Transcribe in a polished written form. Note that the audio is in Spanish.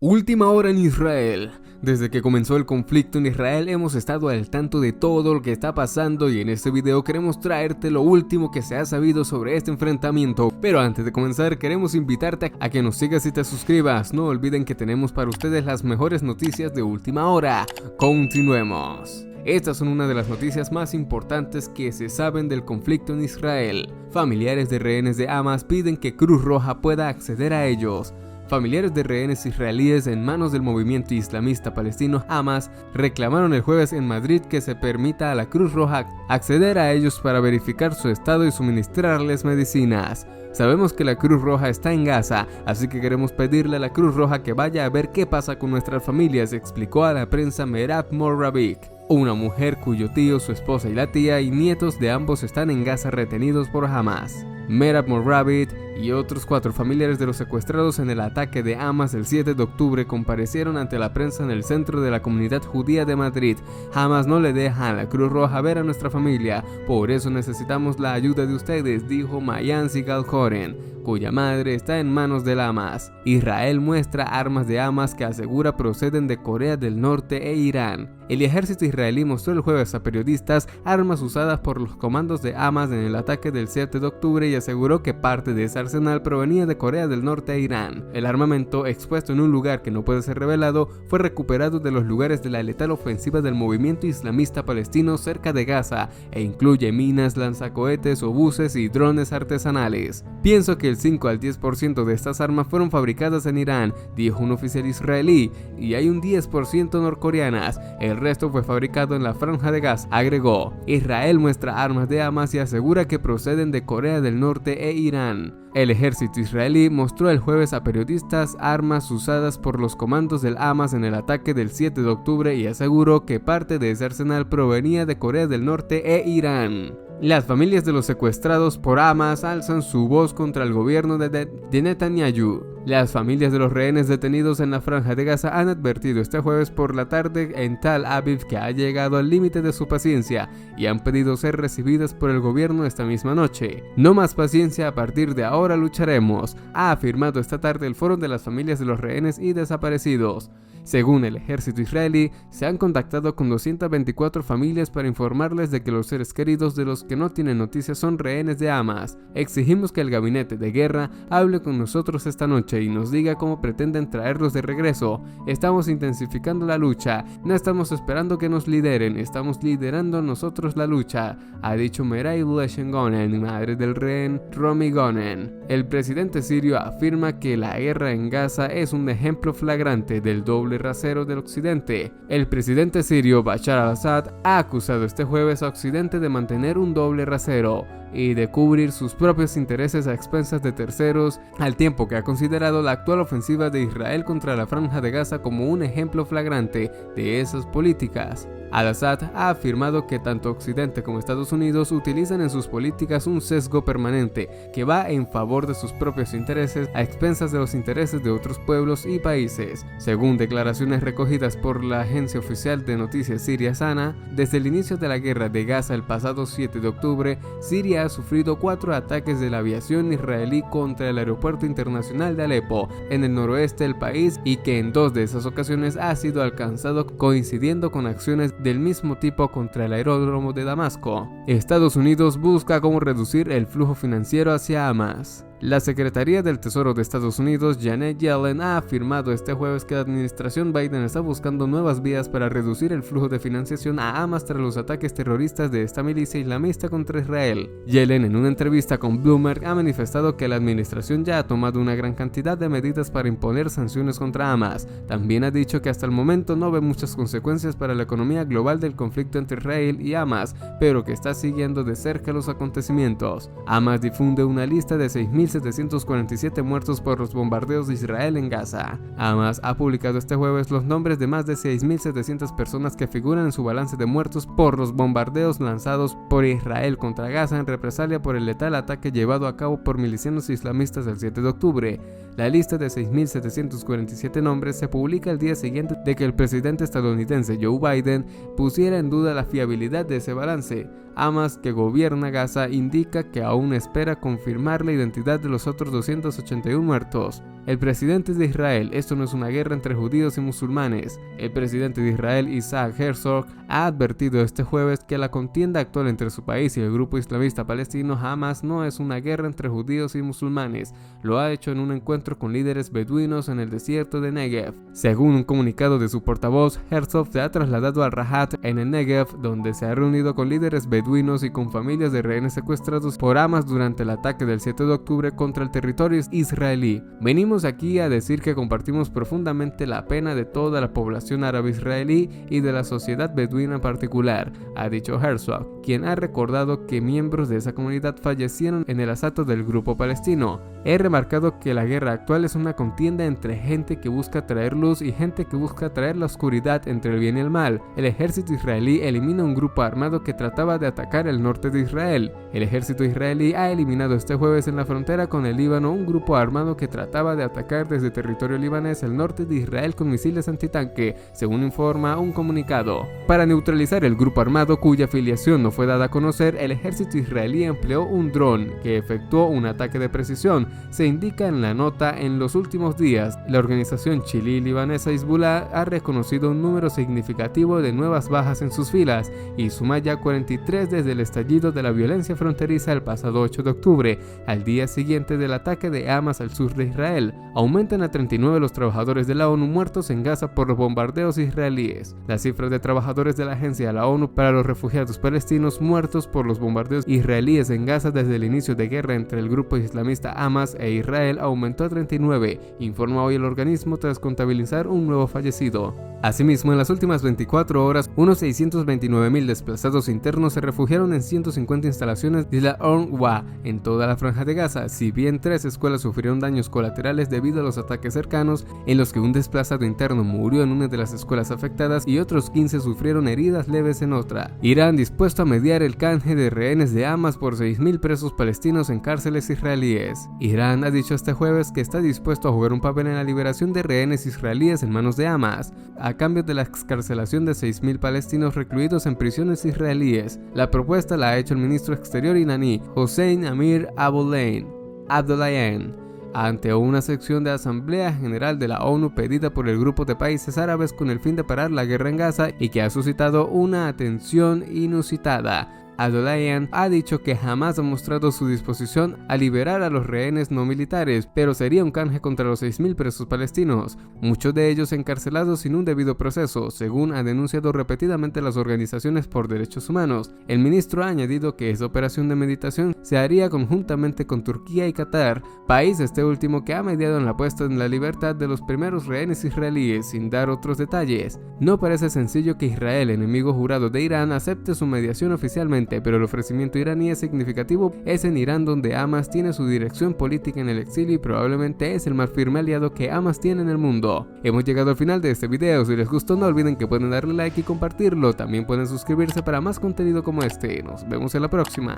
Última hora en Israel. Desde que comenzó el conflicto en Israel hemos estado al tanto de todo lo que está pasando y en este video queremos traerte lo último que se ha sabido sobre este enfrentamiento. Pero antes de comenzar queremos invitarte a que nos sigas y te suscribas. No olviden que tenemos para ustedes las mejores noticias de última hora. Continuemos. Estas son una de las noticias más importantes que se saben del conflicto en Israel. Familiares de rehenes de Hamas piden que Cruz Roja pueda acceder a ellos. Familiares de rehenes israelíes en manos del movimiento islamista palestino Hamas reclamaron el jueves en Madrid que se permita a la Cruz Roja acceder a ellos para verificar su estado y suministrarles medicinas. Sabemos que la Cruz Roja está en Gaza, así que queremos pedirle a la Cruz Roja que vaya a ver qué pasa con nuestras familias, explicó a la prensa Merab Morabit, una mujer cuyo tío, su esposa y la tía y nietos de ambos están en Gaza retenidos por Hamas. Merab Morabit y otros 4 familiares de los secuestrados en el ataque de Hamas el 7 de octubre comparecieron ante la prensa en el centro de la comunidad judía de Madrid. Hamas no le deja a la Cruz Roja ver a nuestra familia, por eso necesitamos la ayuda de ustedes, dijo Mayan Sigal-Koren, cuya madre está en manos del Hamas. Israel muestra armas de Hamas que asegura proceden de Corea del Norte e Irán. El ejército israelí mostró el jueves a periodistas armas usadas por los comandos de Hamas en el ataque del 7 de octubre y aseguró que parte de ese arsenal provenía de Corea del Norte e Irán. El armamento, expuesto en un lugar que no puede ser revelado, fue recuperado de los lugares de la letal ofensiva del movimiento islamista palestino cerca de Gaza e incluye minas, lanzacohetes, obuses y drones artesanales. Pienso que el 5 al 10% de estas armas fueron fabricadas en Irán, dijo un oficial israelí, y hay un 10% norcoreanas. El resto fue fabricado en la franja de Gaza, agregó. Israel muestra armas de Hamas y asegura que proceden de Corea del Norte e Irán. El ejército israelí mostró el jueves a periodistas armas usadas por los comandos del Hamas en el ataque del 7 de octubre y aseguró que parte de ese arsenal provenía de Corea del Norte e Irán. Las familias de los secuestrados por Hamas alzan su voz contra el gobierno de Netanyahu. Las familias de los rehenes detenidos en la franja de Gaza han advertido este jueves por la tarde en Tel Aviv que ha llegado al límite de su paciencia y han pedido ser recibidas por el gobierno esta misma noche. No más paciencia, a partir de ahora lucharemos, ha afirmado esta tarde el Foro de las Familias de los Rehenes y Desaparecidos. Según el ejército israelí, se han contactado con 224 familias para informarles de que los seres queridos de los que no tienen noticias son rehenes de Hamas. Exigimos que el gabinete de guerra hable con nosotros esta noche y nos diga cómo pretenden traerlos de regreso. Estamos intensificando la lucha, no estamos esperando que nos lideren, estamos liderando nosotros la lucha, ha dicho Meray Leshen-Gonen, madre del rehén Romi Gonen. El presidente sirio afirma que la guerra en Gaza es un ejemplo flagrante del doble rasero del occidente. El presidente sirio Bashar al-Assad ha acusado este jueves a Occidente de mantener un doble rasero y de cubrir sus propios intereses a expensas de terceros, al tiempo que ha considerado la actual ofensiva de Israel contra la franja de Gaza como un ejemplo flagrante de esas políticas. Al-Assad ha afirmado que tanto Occidente como Estados Unidos utilizan en sus políticas un sesgo permanente que va en favor de sus propios intereses a expensas de los intereses de otros pueblos y países. Según declaraciones recogidas por la agencia oficial de noticias siria SANA, desde el inicio de la guerra de Gaza el pasado 7 de octubre, Siria ha sufrido 4 ataques de la aviación israelí contra el aeropuerto internacional de Alepo, en el noroeste del país, y que en 2 de esas ocasiones ha sido alcanzado coincidiendo con acciones del mismo tipo contra el aeródromo de Damasco. Estados Unidos busca cómo reducir el flujo financiero hacia Hamas. La Secretaría del Tesoro de Estados Unidos, Janet Yellen, ha afirmado este jueves que la administración Biden está buscando nuevas vías para reducir el flujo de financiación a Hamas tras los ataques terroristas de esta milicia islamista contra Israel. Yellen, en una entrevista con Bloomberg, ha manifestado que la administración ya ha tomado una gran cantidad de medidas para imponer sanciones contra Hamas. También ha dicho que hasta el momento no ve muchas consecuencias para la economía global del conflicto entre Israel y Hamas, pero que está siguiendo de cerca los acontecimientos. Hamas difunde una lista de 6.747 muertos por los bombardeos de Israel en Gaza. Hamas ha publicado este jueves los nombres de más de 6.700 personas que figuran en su balance de muertos por los bombardeos lanzados por Israel contra Gaza en represalia por el letal ataque llevado a cabo por milicianos islamistas el 7 de octubre. La lista de 6.747 nombres se publica el día siguiente de que el presidente estadounidense Joe Biden pusiera en duda la fiabilidad de ese balance. Hamas, que gobierna Gaza, indica que aún espera confirmar la identidad de los otros 281 muertos. El presidente de Israel: esto no es una guerra entre judíos y musulmanes. El presidente de Israel, Isaac Herzog, ha advertido este jueves que la contienda actual entre su país y el grupo islamista palestino Hamas no es una guerra entre judíos y musulmanes. Lo ha hecho en un encuentro con líderes beduinos en el desierto de Negev. Según un comunicado de su portavoz, Herzog se ha trasladado al Rahat en el Negev, donde se ha reunido con líderes beduinos y con familias de rehenes secuestrados por Hamas durante el ataque del 7 de octubre contra el territorio israelí. Venimos aquí a decir que compartimos profundamente la pena de toda la población árabe israelí y de la sociedad beduina en particular, ha dicho Herzog, quien ha recordado que miembros de esa comunidad fallecieron en el asalto del grupo palestino. He remarcado que la guerra actual es una contienda entre gente que busca traer luz y gente que busca traer la oscuridad entre el bien y el mal. El ejército israelí elimina un grupo armado que trataba de atacar el norte de Israel. El ejército israelí ha eliminado este jueves en la frontera con el Líbano un grupo armado que trataba de atacar desde territorio libanés el norte de Israel con misiles antitanque, según informa un comunicado. Para neutralizar el grupo armado cuya afiliación no fue dada a conocer, el ejército israelí empleó un dron que efectuó un ataque de precisión. Se indica en la nota: en los últimos días, la organización chií-libanesa Hezbollah ha reconocido un número significativo de nuevas bajas en sus filas y suma ya 43 desde el estallido de la violencia fronteriza el pasado 8 de octubre, al día siguiente del ataque de Hamas al sur de Israel. Aumentan a 39 los trabajadores de la ONU muertos en Gaza por los bombardeos israelíes. La cifra de trabajadores de la Agencia de la ONU para los Refugiados Palestinos muertos por los bombardeos israelíes en Gaza desde el inicio de guerra entre el grupo islamista Hamas e Israel aumentó a 39, informa hoy el organismo tras contabilizar un nuevo fallecido. Asimismo, en las últimas 24 horas, unos 629.000 desplazados internos se refugiaron en 150 instalaciones de la UNRWA en toda la franja de Gaza, si bien 3 escuelas sufrieron daños colaterales debido a los ataques cercanos, en los que un desplazado interno murió en una de las escuelas afectadas y otros 15 sufrieron heridas leves en otra. Irán dispuesto a mediar el canje de rehenes de Hamas por 6.000 presos palestinos en cárceles israelíes. Irán ha dicho este jueves que está dispuesto a jugar un papel en la liberación de rehenes israelíes en manos de Hamas, a cambio de la excarcelación de 6.000 palestinos recluidos en prisiones israelíes. La propuesta la ha hecho el ministro exterior iraní, Hossein Amir Abdollahian, ante una sección de Asamblea General de la ONU pedida por el grupo de países árabes con el fin de parar la guerra en Gaza y que ha suscitado una atención inusitada. Abdollahian ha dicho que jamás ha mostrado su disposición a liberar a los rehenes no militares, pero sería un canje contra los 6.000 presos palestinos, muchos de ellos encarcelados sin un debido proceso, según han denunciado repetidamente las organizaciones por derechos humanos. El ministro ha añadido que esa operación de meditación se haría conjuntamente con Turquía y Qatar, país este último que ha mediado en la puesta en la libertad de los primeros rehenes israelíes, sin dar otros detalles. No parece sencillo que Israel, enemigo jurado de Irán, acepte su mediación oficialmente, pero el ofrecimiento iraní es significativo. Es en Irán donde Hamas tiene su dirección política en el exilio y probablemente es el más firme aliado que Hamas tiene en el mundo. Hemos llegado al final de este video. Si les gustó, no olviden que pueden darle like y compartirlo. También pueden suscribirse para más contenido como este. Nos vemos en la próxima.